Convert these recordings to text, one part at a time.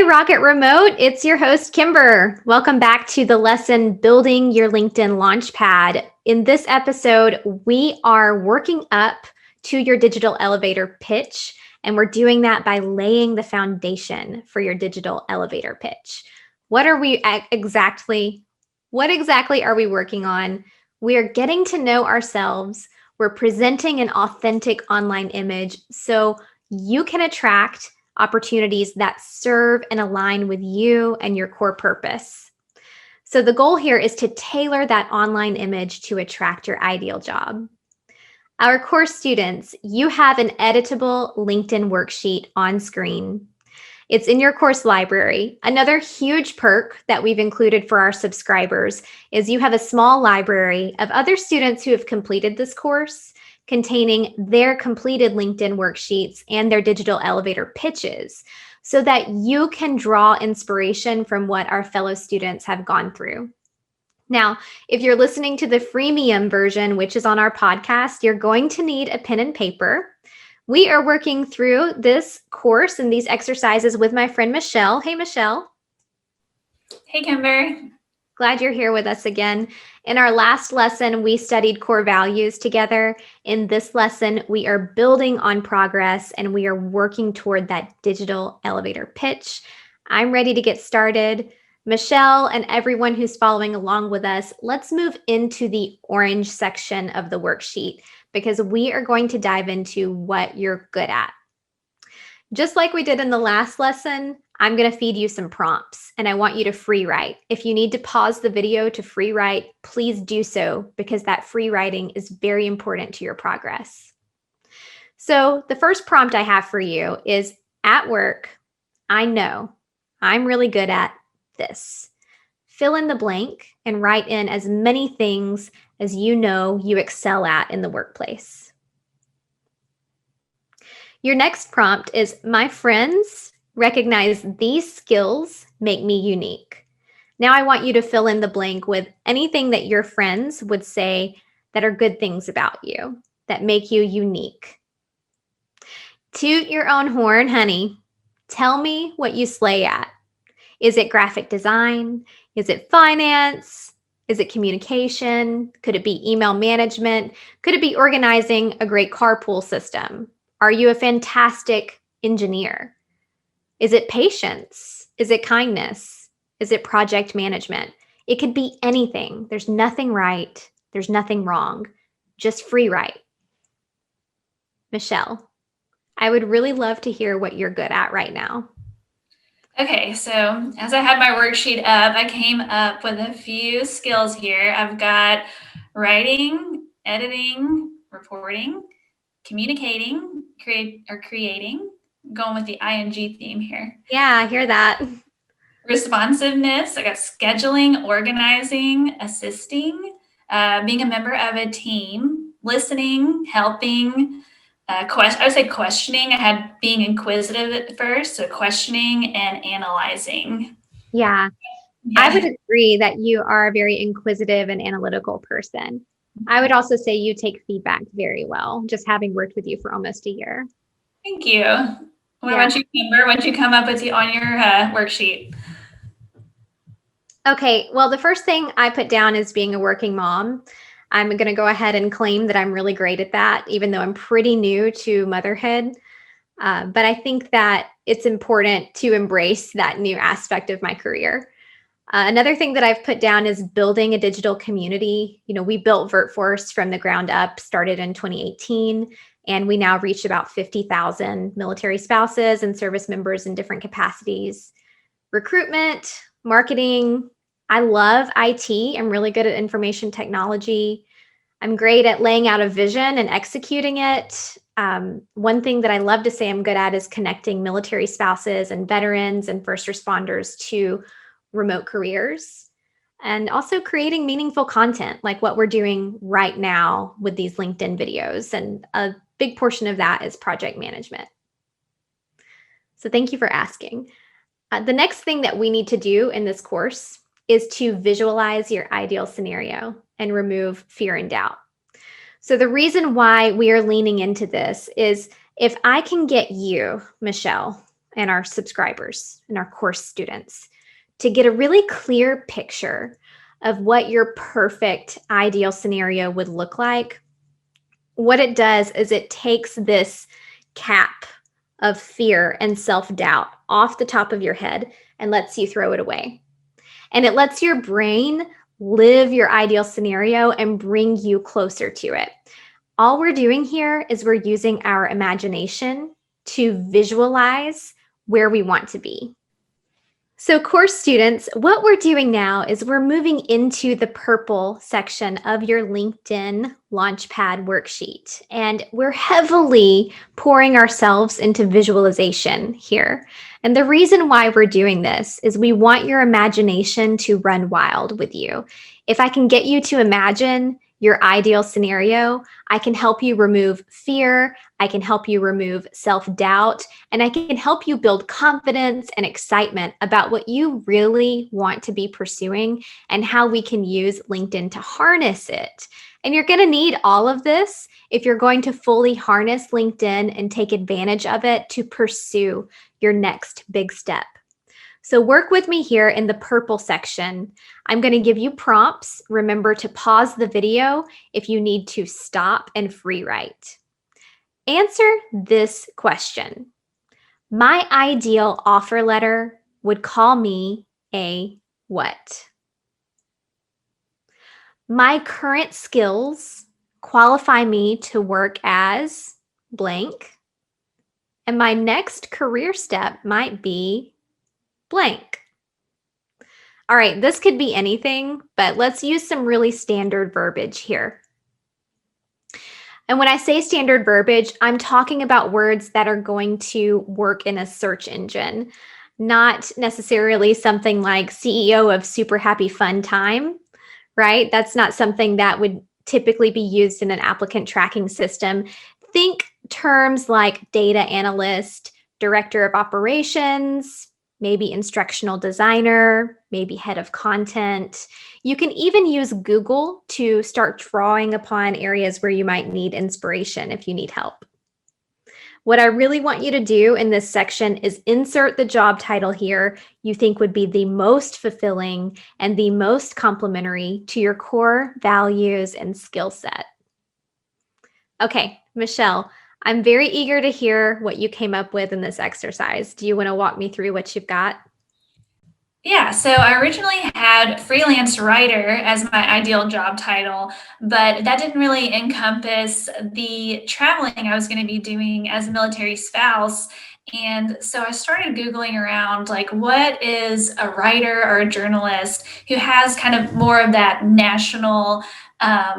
Rocket Remote. It's your host, Kimber. Welcome back to the lesson Building Your LinkedIn Launchpad. In this episode, we are working up to your digital elevator pitch, and we're doing that by laying the foundation for your digital elevator pitch. What exactly are we working on? We are getting to know ourselves. We're presenting an authentic online image so you can attract opportunities that serve and align with you and your core purpose. So the goal here is to tailor that online image to attract your ideal job. Our course students, you have an editable LinkedIn worksheet on screen. It's in your course library. Another huge perk that we've included for our subscribers is you have a small library of other students who have completed this course, containing their completed LinkedIn worksheets and their digital elevator pitches, so that you can draw inspiration from what our fellow students have gone through. Now, if you're listening to the freemium version, which is on our podcast, you're going to need a pen and paper. We are working through this course and these exercises with my friend Michelle. Hey, Michelle. Hey, Kimber. Glad you're here with us again. In our last lesson, we studied core values together. In this lesson, we are building on progress and we are working toward that digital elevator pitch. I'm ready to get started. Michelle and everyone who's following along with us, let's move into the orange section of the worksheet because we are going to dive into what you're good at. Just like we did in the last lesson, I'm going to feed you some prompts and I want you to free write. If you need to pause the video to free write, please do so because that free writing is very important to your progress. So the first prompt I have for you is, at work, I know I'm really good at this. Fill in the blank and write in as many things as you know you excel at in the workplace. Your next prompt is, my friends recognize these skills make me unique. Now I want you to fill in the blank with anything that your friends would say that are good things about you, that make you unique. Toot your own horn, honey. Tell me what you slay at. Is it graphic design? Is it finance? Is it communication? Could it be email management? Could it be organizing a great carpool system? Are you a fantastic engineer? Is it patience? Is it kindness? Is it project management? It could be anything. There's nothing right. There's nothing wrong. Just free write. Michelle, I would really love to hear what you're good at right now. Okay, so as I had my worksheet up, I came up with a few skills here. I've got writing, editing, reporting, communicating, creating. I'm going with the ing theme here. Yeah, I hear that. Responsiveness. I got scheduling, organizing, assisting, being a member of a team, listening, helping. I would say questioning. I had being inquisitive at first, so questioning and analyzing. Yeah. I would agree that you are a very inquisitive and analytical person. I would also say you take feedback very well, just having worked with you for almost a year. Thank you. What about you, Kimber? What did you come up with on your worksheet? Okay, well, the first thing I put down is being a working mom. I'm going to go ahead and claim that I'm really great at that, even though I'm pretty new to motherhood. But I think that it's important to embrace that new aspect of my career. Another thing that I've put down is building a digital community. You know, we built VertForce from the ground up, started in 2018, and we now reach about 50,000 military spouses and service members in different capacities. Recruitment, marketing. I love IT. I'm really good at information technology. I'm great at laying out a vision and executing it. One thing that I love to say I'm good at is connecting military spouses and veterans and first responders to remote careers, and also creating meaningful content like what we're doing right now with these LinkedIn videos. And a big portion of that is project management. So thank you for asking. The next thing that we need to do in this course is to visualize your ideal scenario and remove fear and doubt. So the reason why we are leaning into this is if I can get you, Michelle, and our subscribers and our course students to get a really clear picture of what your perfect ideal scenario would look like. What it does is it takes this cap of fear and self-doubt off the top of your head and lets you throw it away. And it lets your brain live your ideal scenario and bring you closer to it. All we're doing here is we're using our imagination to visualize where we want to be. So course students, what we're doing now is we're moving into the purple section of your LinkedIn Launchpad worksheet, and we're heavily pouring ourselves into visualization here. And the reason why we're doing this is we want your imagination to run wild with you. If I can get you to imagine your ideal scenario, I can help you remove fear, I can help you remove self-doubt, and I can help you build confidence and excitement about what you really want to be pursuing and how we can use LinkedIn to harness it. And you're going to need all of this if you're going to fully harness LinkedIn and take advantage of it to pursue your next big step. So work with me here in the purple section. I'm going to give you prompts. Remember to pause the video if you need to stop and free write. Answer this question. My ideal offer letter would call me a what? My current skills qualify me to work as blank. And my next career step might be blank. All right, this could be anything, but let's use some really standard verbiage here. And when I say standard verbiage, I'm talking about words that are going to work in a search engine, not necessarily something like CEO of Super Happy Fun Time, right? That's not something that would typically be used in an applicant tracking system. Think terms like data analyst, director of operations, maybe instructional designer, maybe head of content. You can even use Google to start drawing upon areas where you might need inspiration if you need help. What I really want you to do in this section is insert the job title here you think would be the most fulfilling and the most complementary to your core values and skill set. Okay, Michelle, I'm very eager to hear what you came up with in this exercise. Do you want to walk me through what you've got? Yeah, so I originally had freelance writer as my ideal job title, but that didn't really encompass the traveling I was going to be doing as a military spouse. And so I started Googling around, like, what is a writer or a journalist who has kind of more of that national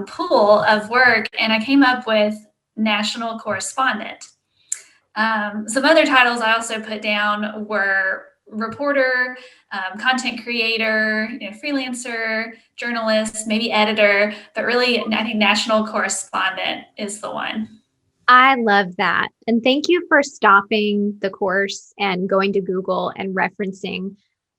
pool of work? And I came up with national correspondent. Some other titles I also put down were reporter, content creator, freelancer, journalist, maybe editor, but really I think national correspondent is the one. I love that. And thank you for stopping the course and going to Google and referencing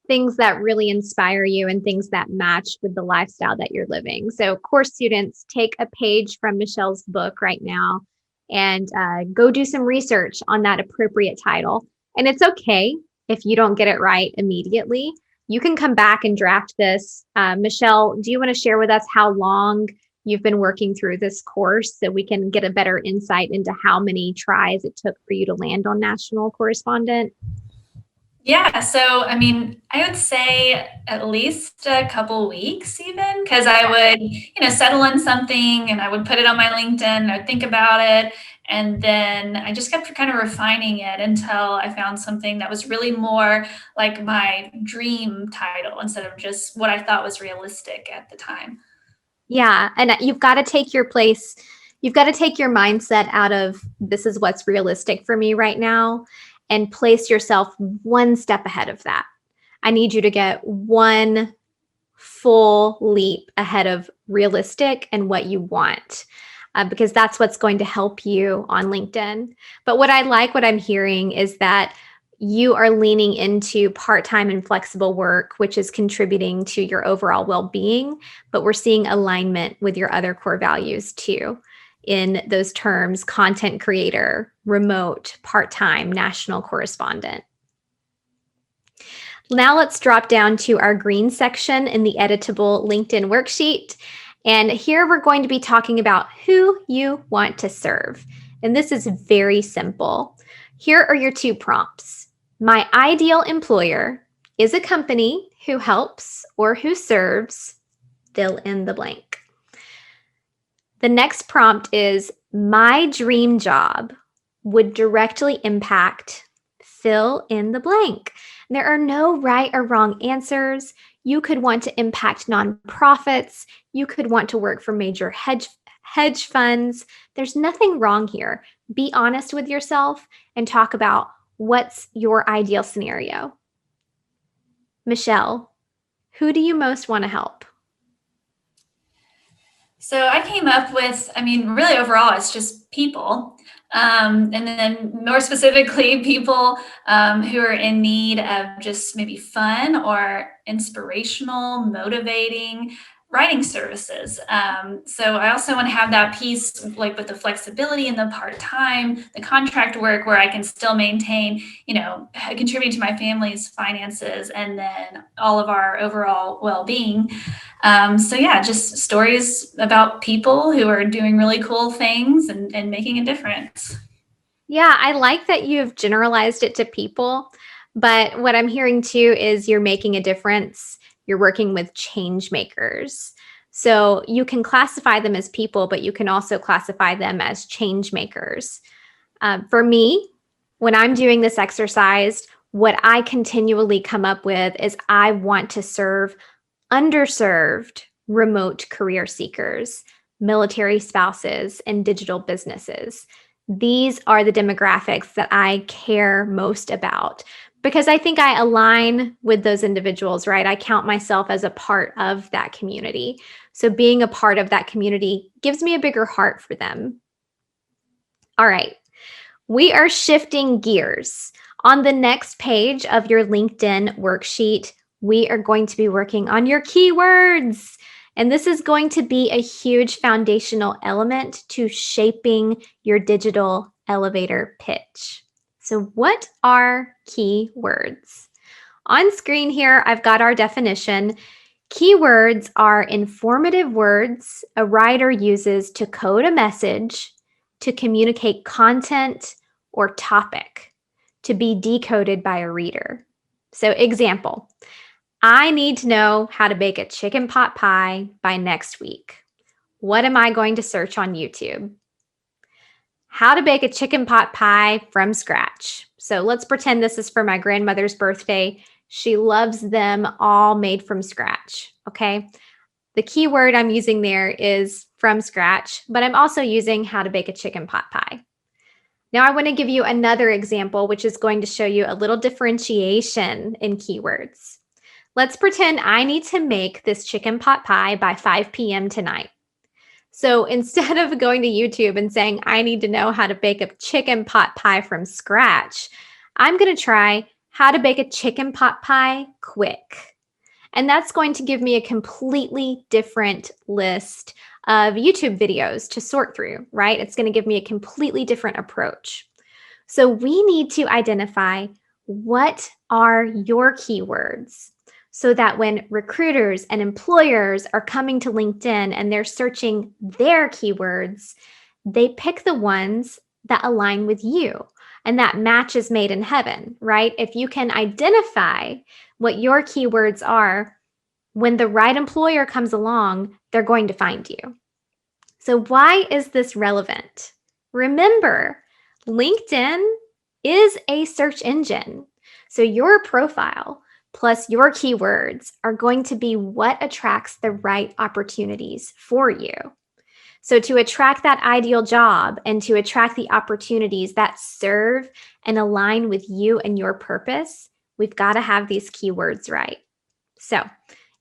things that really inspire you and things that match with the lifestyle that you're living. So course students, take a page from Michelle's book right now and go do some research on that appropriate title. And it's okay if you don't get it right immediately. You can come back and draft this. Michelle, do you want to share with us how long you've been working through this course so we can get a better insight into how many tries it took for you to land on national correspondent? Yeah, so I mean, I would say at least a couple weeks even, because I would, settle in something and I would put it on my LinkedIn, I would think about it, and then I just kept kind of refining it until I found something that was really more like my dream title instead of just what I thought was realistic at the time. Yeah, and you've got to take your place. You've got to take your mindset out of this is what's realistic for me right now and place yourself one step ahead of that. I need you to get one full leap ahead of realistic and what you want, because that's what's going to help you on LinkedIn. But what I'm hearing is that you are leaning into part-time and flexible work, which is contributing to your overall well-being, but we're seeing alignment with your other core values too in those terms: content creator, remote, part-time, national correspondent. Now let's drop down to our green section in the editable LinkedIn worksheet. And here we're going to be talking about who you want to serve. And this is very simple. Here are your 2 prompts. My ideal employer is a company who helps or who serves, fill in the blank. The next prompt is my dream job would directly impact, fill in the blank. There are no right or wrong answers. You could want to impact nonprofits. You could want to work for major hedge funds. There's nothing wrong here. Be honest with yourself and talk about what's your ideal scenario. Michelle, who do you most want to help? So I came up with, really overall, it's just people. And then more specifically, people who are in need of just maybe fun or inspirational, motivating writing services. So I also want to have that piece like with the flexibility and the part-time, the contract work where I can still maintain, contributing to my family's finances and then all of our overall well-being. Just stories about people who are doing really cool things and making a difference. Yeah, I like that you've generalized it to people, but what I'm hearing too is you're making a difference. You're working with change makers. So you can classify them as people, but you can also classify them as change makers. For me, when I'm doing this exercise, what I continually come up with is I want to serve underserved remote career seekers, military spouses, and digital businesses. These are the demographics that I care most about because I think I align with those individuals, right? I count myself as a part of that community. So being a part of that community gives me a bigger heart for them. All right, we are shifting gears. On the next page of your LinkedIn worksheet, we are going to be working on your keywords. And this is going to be a huge foundational element to shaping your digital elevator pitch. So what are keywords? On screen here, I've got our definition. Keywords are informative words a writer uses to code a message, to communicate content or topic, to be decoded by a reader. So example, I need to know how to bake a chicken pot pie by next week. What am I going to search on YouTube? How to bake a chicken pot pie from scratch. So let's pretend this is for my grandmother's birthday. She loves them all made from scratch, okay? The keyword I'm using there is from scratch, but I'm also using how to bake a chicken pot pie. Now I want to give you another example, which is going to show you a little differentiation in keywords. Let's pretend I need to make this chicken pot pie by 5 p.m. tonight. So instead of going to YouTube and saying, I need to know how to bake a chicken pot pie from scratch, I'm going to try how to bake a chicken pot pie quick. And that's going to give me a completely different list of YouTube videos to sort through, right? It's going to give me a completely different approach. So we need to identify what are your keywords so that when recruiters and employers are coming to LinkedIn and they're searching their keywords, they pick the ones that align with you. And that match is made in heaven, right? If you can identify what your keywords are, when the right employer comes along, they're going to find you. So why is this relevant? Remember, LinkedIn is a search engine. So your profile plus your keywords are going to be what attracts the right opportunities for you. So to attract that ideal job and to attract the opportunities that serve and align with you and your purpose, we've got to have these keywords right. So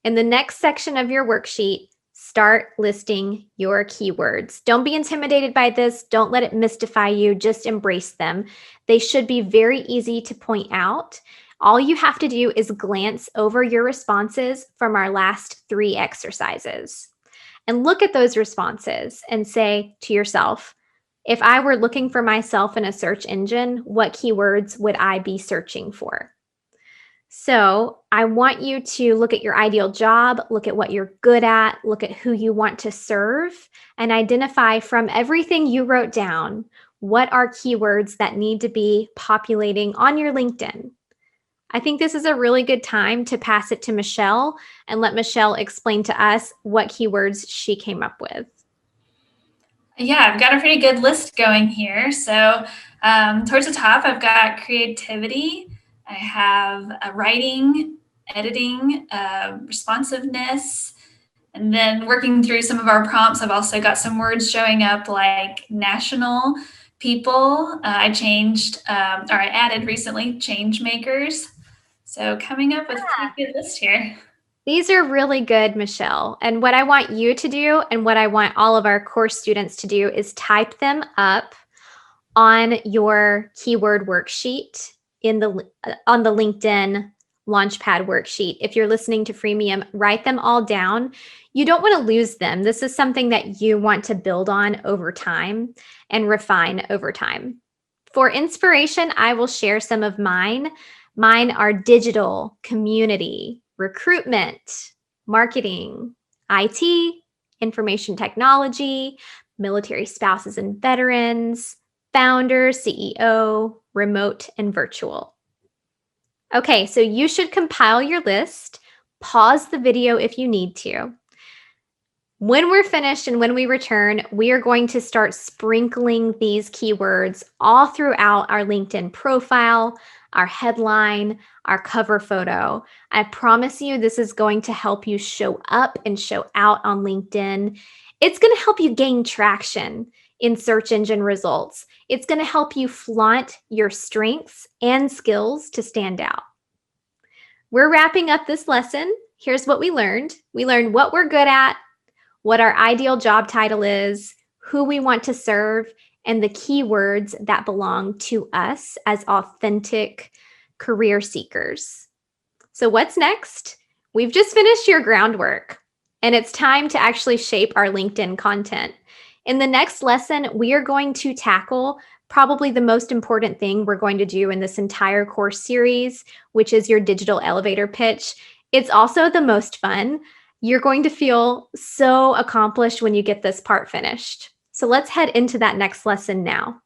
in the next section of your worksheet, start listing your keywords. Don't be intimidated by this. Don't let it mystify you. Just embrace them. They should be very easy to point out. All you have to do is glance over your responses from our last 3 exercises and look at those responses and say to yourself, if I were looking for myself in a search engine, what keywords would I be searching for? So I want you to look at your ideal job, look at what you're good at, look at who you want to serve, and identify from everything you wrote down what are keywords that need to be populating on your LinkedIn. I think this is a really good time to pass it to Michelle and let Michelle explain to us what keywords she came up with. Yeah, I've got a pretty good list going here. So, towards the top, I've got creativity, I have writing, editing, responsiveness, and then working through some of our prompts, I've also got some words showing up like national, people. I added recently change makers. So, coming up with a pretty good list here. These are really good, Michelle. And what I want you to do and what I want all of our course students to do is type them up on your keyword worksheet on the LinkedIn Launchpad worksheet. If you're listening to Freemium, write them all down. You don't want to lose them. This is something that you want to build on over time and refine over time. For inspiration, I will share some of mine. Mine are digital, community, recruitment, marketing, IT, information technology, military spouses and veterans, founder, CEO, remote, and virtual. Okay, so you should compile your list, pause the video if you need to. When we're finished and when we return, we are going to start sprinkling these keywords all throughout our LinkedIn profile, our headline, our cover photo. I promise you this is going to help you show up and show out on LinkedIn. It's going to help you gain traction in search engine results. It's going to help you flaunt your strengths and skills to stand out. We're wrapping up this lesson. Here's what we learned. We learned what we're good at, what our ideal job title is, who we want to serve, and the keywords that belong to us as authentic career seekers. So what's next? We've just finished your groundwork, and it's time to actually shape our LinkedIn content. In the next lesson, we are going to tackle probably the most important thing we're going to do in this entire course series, which is your digital elevator pitch. It's also the most fun. You're going to feel so accomplished when you get this part finished. So let's head into that next lesson now.